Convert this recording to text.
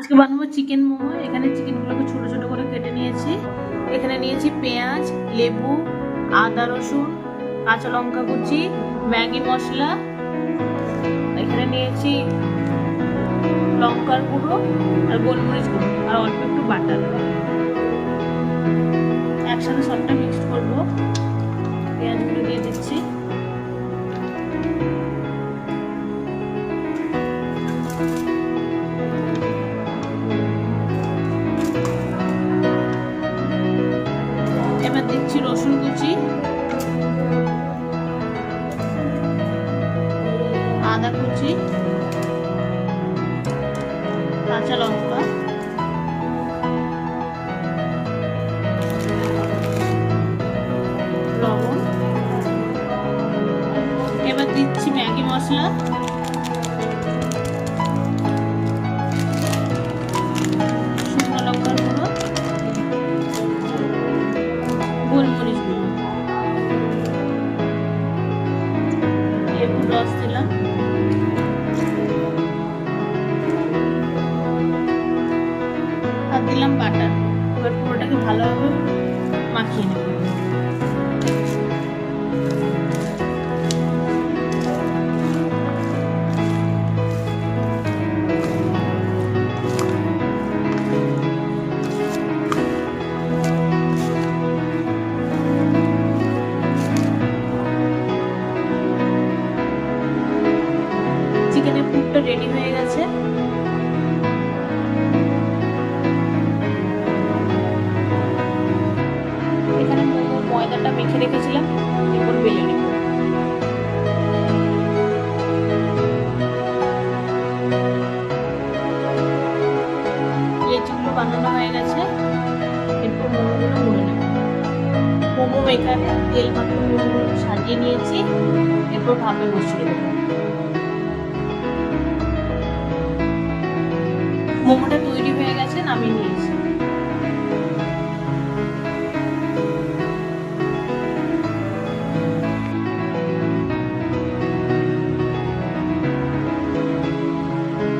আজকে বানাবো চিকেন মোমো। এখানে চিকেনগুলোকে ছোট ছোট করে কেটে নিয়েছি। এখানে নিয়েছি পেঁয়াজ, লেবু, আদা রসুন, কাঁচা লঙ্কা কুচি, ম্যাগি মশলা, এখানে নিয়েছি লঙ্কার গুঁড়ো আর গোলমরিচ গুঁড়ো আর অল্প একটু বাটার। একসাথে সবটা মিক্সড করবো। পেঁয়াজগুলো দিয়ে দিচ্ছি। এবার দিচ্ছি রসুন কুচি, আদা কুচি, কাঁচা লঙ্কা, লবণ। এবার দিচ্ছি ম্যাগি মশলা, শুকনো লঙ্কার গুঁড়ো, গোলমরিচ গুঁড়ো, লেবুর রস দিলাম, আর দিলাম বাটার। এবার পুরোটাকে ভালোভাবে মাখিয়ে নেব। চিকেনের পুরটা রেডি হয়ে গেছে। এখানে মোমোর ময়দাটা মেখে রেখেছিলাম, এরপর বেলে নেব। লেচিগুলো বানানো হয়ে গেছে। এরপর মোমোগুলো মুড়ে নেব। মোমো মেকারে তেল মাখানো মোমোগুলো সাজিয়ে নিয়েছি। এরপর ভাপে বসিয়ে দেবো।